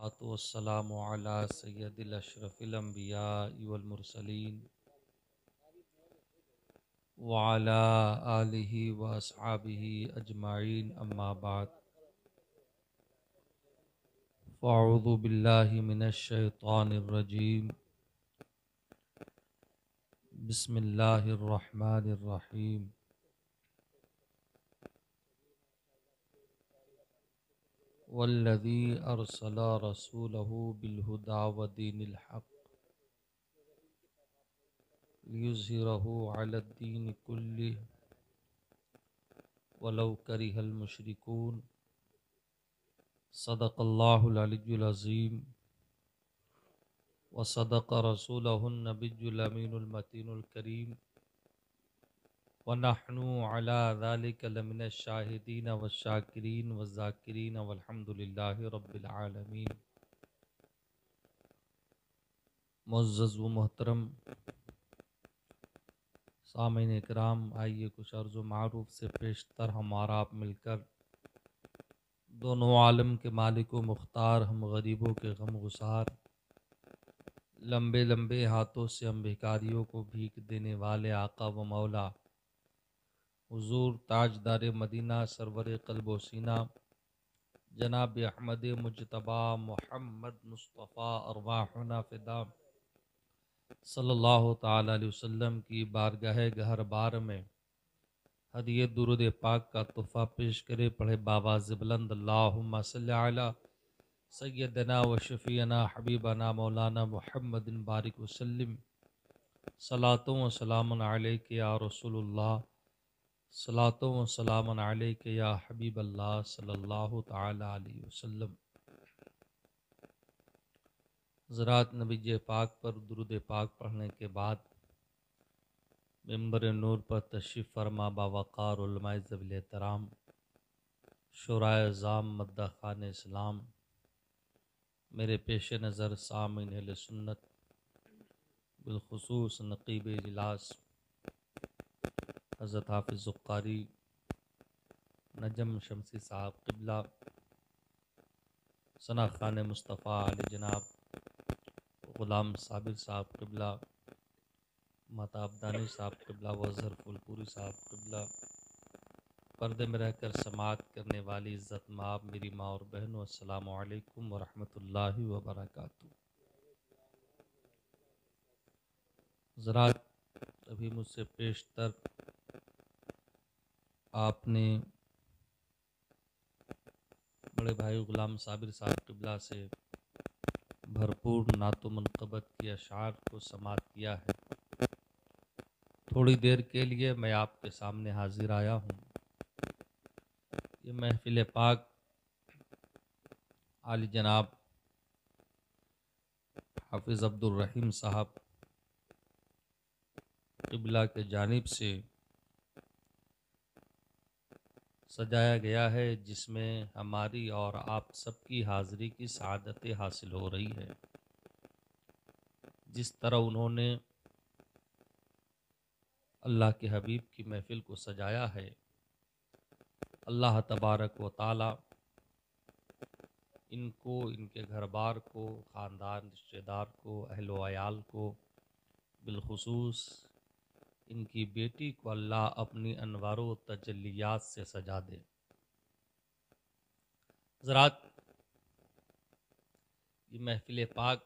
वस्सलामु अला सय्यदिल अशरफिल अंबिया वल मुरसलीन व अला आलिहि व अस्हाबिहि अजमाइन अम्मा बाद फ़अऊज़ु बिल्लाहि मिनश शैतानिर रजीम बिस्मिल्लाहिर रहमानिर रहीम वल्लज़ी अरसला रसूलहु बिल हुदा व दीनिल हक़ लियुज़हिरहु अलद्दीन कुल्लिहि वलौ करिहल मुशरिकून। सदक़ल्लाहुल अलिय्युल अज़ीम व सदक़ रसूलहुन नबियुल अमीनुल मतीनुल करीम व नहनु अला ज़ालिका लमिनश शाहिदीन व शाकिरीन व ज़ाकिरीन वल्हम्दुलिल्लाहि रब्बिल आलमीन। मुअज़्ज़ज़ व मोहतरम सामीन इकराम, आइए कुछ अर्ज़ व मारूफ से पेशतर हमारा आप मिलकर दोनों आलम के मालिक व मुख्तार, हम गरीबों के गम गुसार, लंबे लंबे हाथों से हम भिखारियों को भीख देने वाले आका व मौला हुजूर ताजदार मदीना सरवर क़ल्ब व सीना जनाब अहमद मुज्तबा मोहम्मद मुस्तफ़ा अरवाहुना फ़िदा सल्लल्लाहु ताला अलैहि वसल्लम की बारगाह गहर बार में हदिये दुरूद पाक का तोहफ़ा पेश करे। पढ़े बावाज़ बुलंद अल्लाहुम्मा सल्लि अला सय्यदना व शफ़ीअना हबीबना मौलाना मुहम्मदिन बारिक वसल्लिम। सलातों व सलामुन अलैका या रसूलुल्लाह, सलातों व सलामुन अलैका या हबीबल्लाह सल्लल्लाहु ताला अलैहि वसल्लम। ज़रात नबी पाक पर दुरूद पाक पढ़ने के बाद मिंबर नूर पर तशरीफ़ फरमा बावक़ार उलमाए ज़वील एहतराम शुराए ज़ाम मद्दा ख़ान इस्लाम, मेरे पेश नज़र सामीन अहले सुन्नत बिलखुसूस नक़ीब इजलास हज़रत हाफ़िज़ ज़ुक़ारी नजम शमसी साहब क़िबला, सना ख़ान मुस्तफ़ा आले जनाब ग़ुलाम साबिर साहब क़िबला, माता अब्दानी साहब क़िबला व ज़हर फुलपुरी साहब क़िबला, पर्दे में रहकर समाअत करने वाली इज़्ज़त माब मेरी माँ और बहनों, अस्सलामु अलैकुम व रहमतुल्लाहि व बरकातुहू। ज़रात अभी मुझसे पेशतर आपने बड़े भाई ग़ुलाम साबिर साहब क़िबला से भरपूर नातो मनक़बत की अशार को समाअत किया है। थोड़ी देर के लिए मैं आपके सामने हाजिर आया हूँ। ये महफ़िल पाक आली जनाब हाफिज़ अब्दुल रहीम साहब क़िबला के जानिब से सजाया गया है, जिसमें हमारी और आप सबकी हाज़िरी की सआदत हासिल हो रही है। जिस तरह उन्होंने अल्लाह के हबीब की महफ़िल को सजाया है, अल्लाह तबारक व ताला इनको, इनके घर बार को, ख़ानदान, रिश्तेदार को, अहलो अयाल को, बिलखुसूस इनकी बेटी को अल्लाह अपनी अनवारो तजल्लियात से सजा दे। ज़रात ये महफ़िल पाक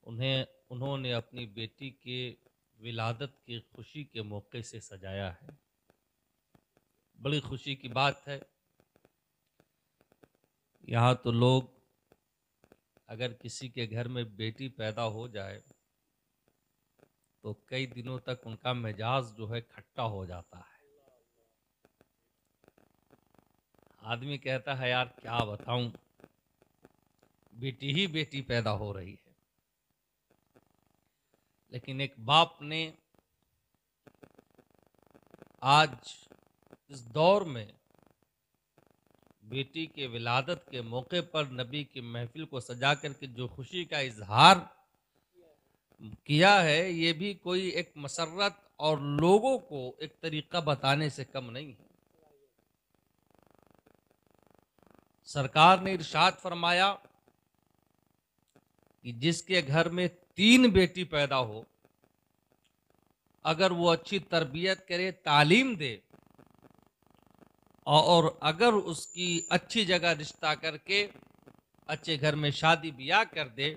उन्होंने अपनी बेटी के विलादत की खुशी के मौके से सजाया है। बड़ी खुशी की बात है। यहाँ तो लोग, अगर किसी के घर में बेटी पैदा हो जाए तो कई दिनों तक उनका मिजाज जो है खट्टा हो जाता है। आदमी कहता है यार क्या बताऊं, बेटी ही बेटी पैदा हो रही है। लेकिन एक बाप ने आज इस दौर में बेटी के विलादत के मौके पर नबी की महफिल को सजा करके जो खुशी का इजहार किया है, ये भी कोई एक मसर्रत और लोगों को एक तरीका बताने से कम नहीं है। सरकार ने इरशाद फरमाया कि जिसके घर में 3 बेटी पैदा हो, अगर वो अच्छी तरबियत करे, तालीम दे और अगर उसकी अच्छी जगह रिश्ता करके अच्छे घर में शादी ब्याह कर दे,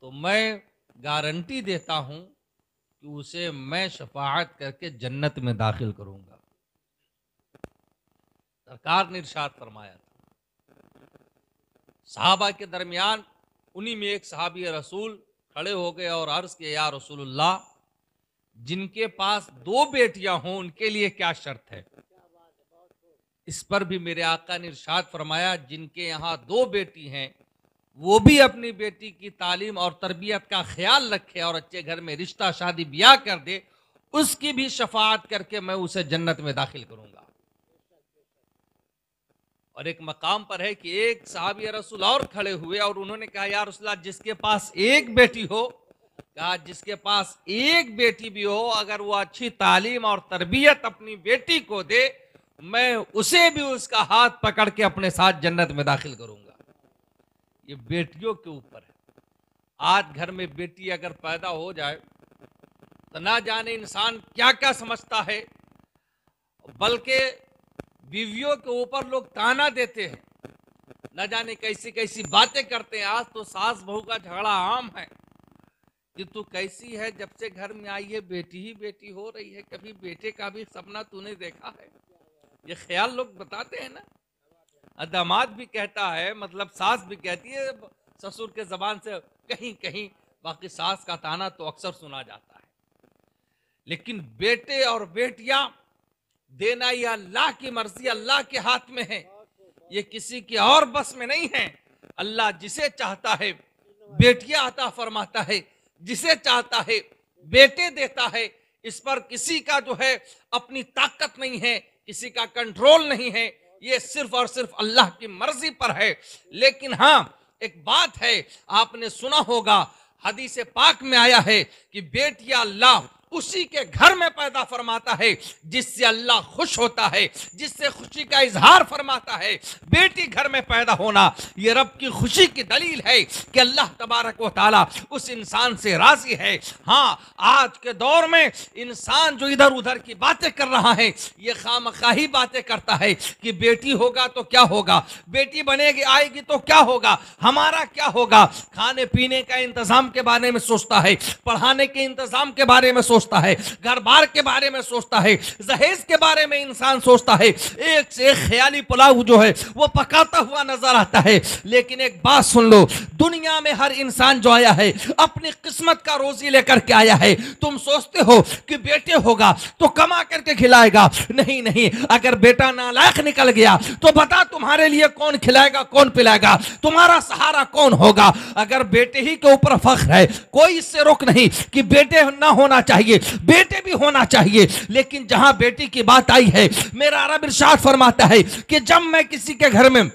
तो मैं गारंटी देता हूं कि उसे मैं शफाअत करके जन्नत में दाखिल करूंगा। सरकार ने इरशाद फरमाया था। सहाबा के दरमियान उन्हीं में एक सहाबी रसूल खड़े हो गए और अर्ज किया, या रसूलुल्लाह, जिनके पास 2 बेटियां हों उनके लिए क्या शर्त है? इस पर भी मेरे आका ने इरशाद फरमाया, जिनके यहाँ 2 बेटी हैं वो भी अपनी बेटी की तालीम और तरबियत का ख्याल रखे और अच्छे घर में रिश्ता शादी ब्याह कर दे, उसकी भी शफाअत करके मैं उसे जन्नत में दाखिल करूंगा। और एक मकाम पर है कि एक सहाबी रसूल और खड़े हुए और उन्होंने कहा, या रसूलल्लाह, जिसके पास 1 बेटी हो, कहा जिसके पास 1 बेटी भी हो, अगर वो अच्छी तालीम और तरबियत अपनी बेटी को दे, मैं उसे भी उसका हाथ पकड़ के अपने साथ जन्नत में दाखिल करूंगा। ये बेटियों के ऊपर है। आज घर में बेटी अगर पैदा हो जाए तो ना जाने इंसान क्या क्या समझता है, बल्कि बीवियों के ऊपर लोग ताना देते हैं, न जाने कैसी कैसी बातें करते हैं। आज तो सास बहू का झगड़ा आम है कि तू कैसी है, जब से घर में आई है बेटी ही बेटी हो रही है, कभी बेटे का भी सपना तूने देखा है? ये ख्याल लोग बताते हैं ना। दामाद भी कहता है, मतलब सास भी कहती है ससुर के जबान से कहीं कहीं, बाकी सास का ताना तो अक्सर सुना जाता है। लेकिन बेटे और बेटियां देना ये अल्लाह की मर्जी, अल्लाह के हाथ में है, ये किसी की और बस में नहीं है। अल्लाह जिसे चाहता है बेटियां अता फरमाता है, जिसे चाहता है बेटे देता है। इस पर किसी का जो है अपनी ताकत नहीं है, किसी का कंट्रोल नहीं है, ये सिर्फ और सिर्फ अल्लाह की मर्जी पर है। लेकिन हाँ, एक बात है, आपने सुना होगा, हदीस पाक में आया है कि बेटियां अल्लाह उसी के घर में पैदा फरमाता है जिससे अल्लाह खुश होता है, जिससे खुशी का इजहार फरमाता है। बेटी घर में पैदा होना ये रब की खुशी की दलील है कि अल्लाह तबारक व तआला उस इंसान से राजी है। हाँ, आज के दौर में इंसान जो इधर उधर की बातें कर रहा है, ये खामखाही बातें करता है कि बेटी होगा तो क्या होगा, बेटी बनेगी आएगी तो क्या होगा, हमारा क्या होगा। खाने पीने का इंतजाम के बारे में सोचता है, पढ़ाने के इंतजाम के बारे में सोचता है, घर बार के बारे में सोचता है, जहेज के बारे में इंसान सोचता है। एक से एक ख्याली पुलाव जो है वो पकाता हुआ नजर आता है। लेकिन एक बात सुन लो, दुनिया में हर इंसान जो आया है अपनी किस्मत का रोजी लेकर के आया है। तुम सोचते हो कि बेटे होगा तो कमा करके खिलाएगा, नहीं नहीं, अगर बेटा नालायक निकल गया तो बता तुम्हारे लिए कौन खिलाएगा, कौन पिलाएगा, तुम्हारा सहारा कौन होगा। अगर बेटे ही के ऊपर फख्र है, कोई इससे रोक नहीं कि बेटे ना होना चाहिए, बेटे भी होना चाहिए। लेकिन जहां बेटी की बात आई है, मेरा रब इरशाद फरमाता है कि जब मैं किसी के घर में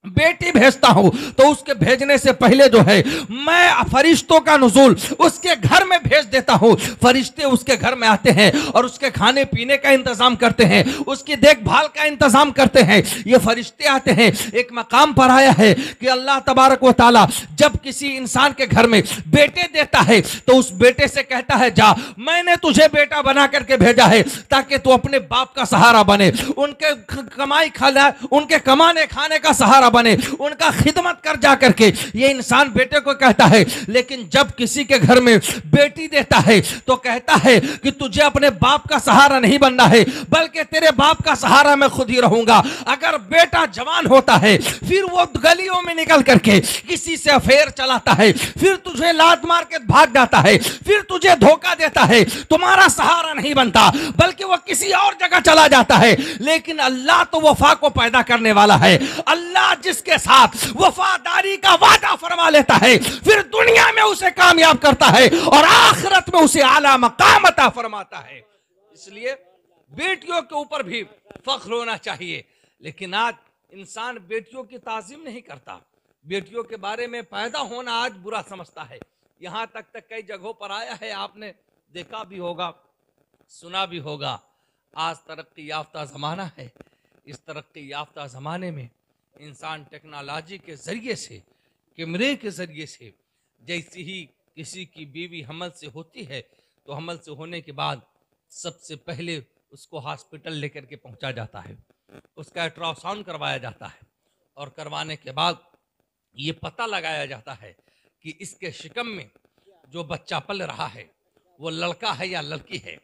बेटी भेजता हूं तो उसके भेजने से पहले जो है मैं फरिश्तों का नुज़ूल उसके घर में भेज देता हूं। फरिश्ते उसके घर में आते हैं और उसके खाने पीने का इंतजाम करते हैं, उसकी देखभाल का इंतजाम करते हैं। ये फरिश्ते आते हैं। एक मकाम पर आया है कि अल्लाह तबारक व तआला जब किसी इंसान के घर में बेटे देता है तो उस बेटे से कहता है, जा, मैंने तुझे बेटा बना करके भेजा है ताकि तू अपने बाप का सहारा बने, उनके कमाई खाना, उनके कमाने खाने का सहारा बने, उनका खिदमत कर जा करके। ये इंसान बेटे को कहता है। लेकिन जब किसी के घर में बेटी देता है तो कहता है कि तुझे अपने बाप का सहारा नहीं बनना है, बल्कि तेरे बाप का सहारा मैं खुद ही रहूंगा। अगर बेटा जवान होता है फिर वो गलियों में निकल करके किसी से अफेयर चलाता है, फिर तुझे लात मार के भाग जाता है, फिर तुझे धोखा देता है, तुम्हारा सहारा नहीं बनता बल्कि वो किसी और जगह चला जाता है। लेकिन अल्लाह तो वफा को पैदा करने वाला है। अल्लाह जिसके साथ वफादारी का वादा फरमा लेता है फिर दुनिया में उसे कामयाब करता है और आखिरत में उसे आला मकाम अता फरमाता है। इसलिए बेटियों के ऊपर भी फख्र होना चाहिए। लेकिन आज इंसान बेटियों की ताजीम नहीं करता, बेटियों के बारे में पैदा होना आज बुरा समझता है। यहां तक कई जगहों पर आया है, आपने देखा भी होगा, सुना भी होगा। आज तरक्की याफ्ता जमाना है। इस तरक्की याफ्ता जमाने में इंसान टेक्नोलॉजी के ज़रिए से, कैमरे के ज़रिए से, जैसे ही किसी की बीवी हमल से होती है तो हमल से होने के बाद सबसे पहले उसको हॉस्पिटल लेकर के पहुंचा जाता है, उसका अल्ट्रासाउंड करवाया जाता है और करवाने के बाद ये पता लगाया जाता है कि इसके शिकम में जो बच्चा पल रहा है वो लड़का है या लड़की है।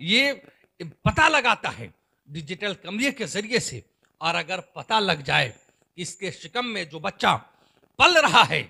ये पता लगाता है डिजिटल कैमरे के जरिए से, और अगर पता लग जाए कि इसके शिकम में जो बच्चा पल रहा है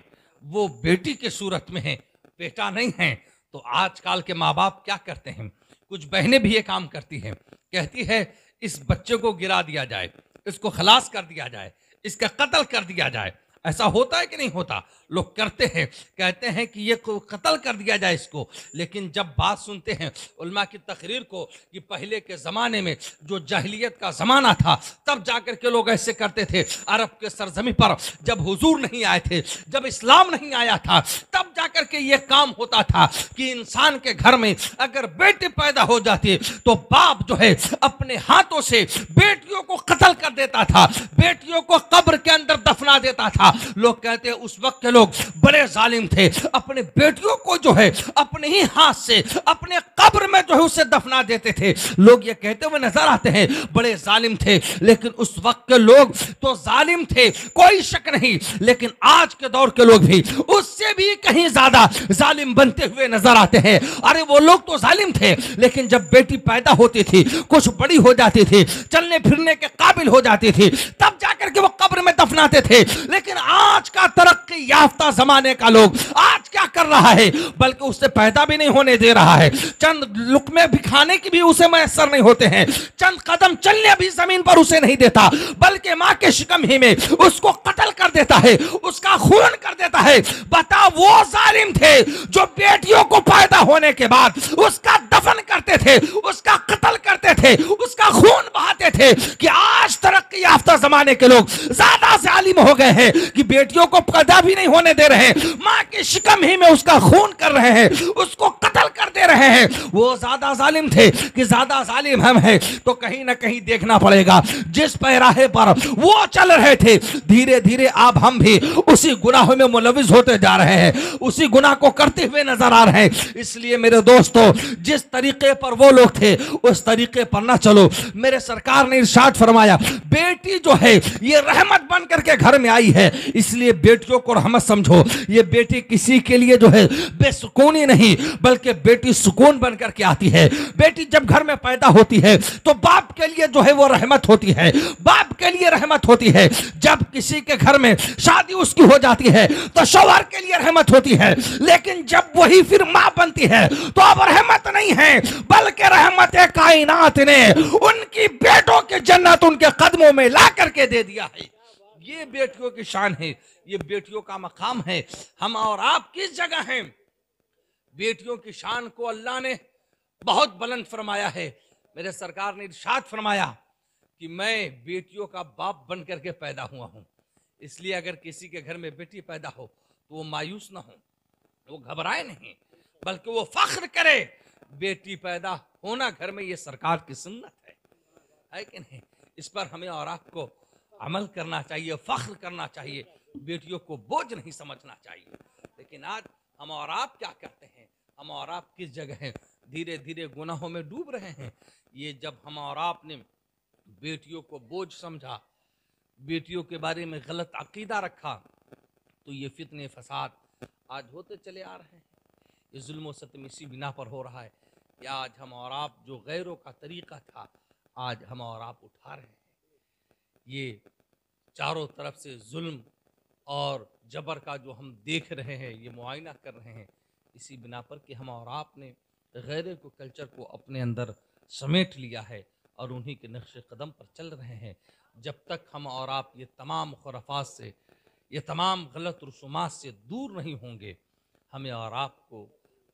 वो बेटी के सूरत में है, बेटा नहीं है, तो आजकल के माँ बाप क्या करते हैं, कुछ बहनें भी ये काम करती हैं, कहती है इस बच्चे को गिरा दिया जाए, इसको खलास कर दिया जाए, इसका कत्ल कर दिया जाए। ऐसा होता है कि नहीं होता? लोग करते हैं, कहते हैं कि ये कत्ल कर दिया जाए इसको। लेकिन जब बात सुनते हैं उलमा की तकरीर को कि पहले के ज़माने में जो जाहिलियत का ज़माना था तब जाकर के लोग ऐसे करते थे, अरब के सरजमी पर जब हुजूर नहीं आए थे, जब इस्लाम नहीं आया था, तब जाकर के ये काम होता था कि इंसान के घर में अगर बेटी पैदा हो जाती तो बाप जो है अपने हाथों से बेटियों को कत्ल कर देता था, बेटियों को कब्र के अंदर दफना देता था। लोग कहते हैं उस वक्त के लोग बड़े जालिम थे, अपने बेटियों को जो है अपने ही हाथ से अपने कब्र में जो है उसे दफना देते थे। लोग ये कहते हुए नजर आते हैं बड़े जालिम थे, लेकिन उस वक्त के लोग तो जालिम थे, कोई शक नहीं, लेकिन आज के दौर के लोग भी उससे भी कहीं ज्यादा जालिम बनते हुए नजर आते हैं। अरे वो लोग तो जालिम थे, लेकिन जब बेटी पैदा होती थी, कुछ बड़ी हो जाती थी, चलने फिरने के काबिल हो जाती थी, तब जाकर के वो कब्र में दफनाते थे। लेकिन आज का तरक्की याफ्ता जमाने का लोग आज क्या कर रहा है, बल्कि उससे पैदा भी नहीं होने दे रहा है, चंद लुकमे भी खाने की भी उसे मैसर नहीं होते हैं, चंद कदम चलने भी जमीन पर उसे नहीं देता, बल्कि मां के शिकम ही में उसको कत्ल कर देता है, उसका खून कर देता है। बता वो जालिम थे जो बेटियों को पैदा होने के बाद उसका दफन करते थे, उसका कत्ल करते थे, उसका खून बहाते थे, कि आज तरक्की याफ्ता जमाने के लोग ज्यादा जालिम हो गए हैं कि बेटियों को पैदा भी नहीं होने दे रहे, मां के शिकम ही में उसका खून कर रहे हैं, उसको कत्ल कर दे रहे हैं। वो ज्यादा जालिम थे कि ज्यादा जालिम हम हैं, तो कहीं ना कहीं देखना पड़ेगा जिस पैराहे पर वो चल रहे थे, धीरे धीरे अब हम भी उसी गुनाहों में मुलविस होते जा रहे हैं, उसी गुनाह को करते हुए नजर आ रहे हैं। इसलिए मेरे दोस्तों, जिस तरीके पर वो लोग थे उस तरीके पर ना चलो। मेरे सरकार ने इरशाद फरमाया बेटी जो है ये रहमत बन करके घर में आई है, इसलिए बेटियों को रहमत समझो। ये बेटी किसी के लिए जो है बेसुकूनी नहीं, बल्कि बेटी सुकून बन करके आती है। बेटी जब घर में पैदा होती है तो बाप के लिए जो है वो रहमत होती है, बाप के लिए रहमत होती है। जब किसी के घर में शादी उसकी हो जाती है तो शौहर के लिए रहमत होती है, लेकिन जब वही फिर मां बनती है तो अब रहमत नहीं है, बल्कि रहमत कायनात ने उनकी बेटों की जन्नत उनके कदमों में ला करके दे दिया है। ये बेटियों की शान है, ये बेटियों का मकाम है। हम और आप किस जगह हैं? बेटियों की शान को अल्लाह ने बहुत बुलंद फरमाया है। मेरे सरकार ने इरशाद फरमाया कि मैं बेटियों का बाप बन करके पैदा हुआ हूं, इसलिए अगर किसी के घर में बेटी पैदा हो तो वो मायूस ना हो, वो घबराए नहीं, बल्कि वो फख्र करे। बेटी पैदा होना घर में ये सरकार की सुन्नत है कि नहीं? इस पर हमें और आपको अमल करना चाहिए, फख्र करना चाहिए, बेटियों को बोझ नहीं समझना चाहिए। लेकिन आज हम और आप क्या करते हैं? हम और आप किस जगह हैं? धीरे धीरे गुनाहों में डूब रहे हैं। ये जब हम और आपने बेटियों को बोझ समझा, बेटियों के बारे में गलत अकीदा रखा, तो ये फितने फसाद आज होते चले आ रहे हैं। ये जुल्म सतम इसी बिना पर हो रहा है कि आज हम और आप जो गैरों का तरीका था, आज हम और आप उठा रहे हैं। ये चारों तरफ से जुल्म और जबर का जो हम देख रहे हैं, ये मुआयना कर रहे हैं, इसी बिना पर कि हम और आपने गैर को कल्चर को अपने अंदर समेट लिया है और उन्हीं के नक्शे कदम पर चल रहे हैं। जब तक हम और आप ये तमाम खुराफात से, ये तमाम गलत रसूमात से दूर नहीं होंगे, हमें और आपको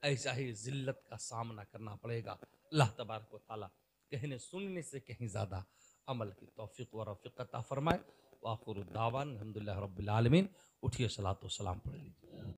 ऐसा ही ज़िल्लत का सामना करना पड़ेगा। अल्लाह तबारक व तआला कहने सुनने से कहीं ज़्यादा अमल की तौफीक व रफ़ीक़त अता फरमाए। वाखिर दावान अल्हम्दुलिल्लाहि रब्बिल आलमीन। उठिए सलातो सलाम पढ़ लीजिए।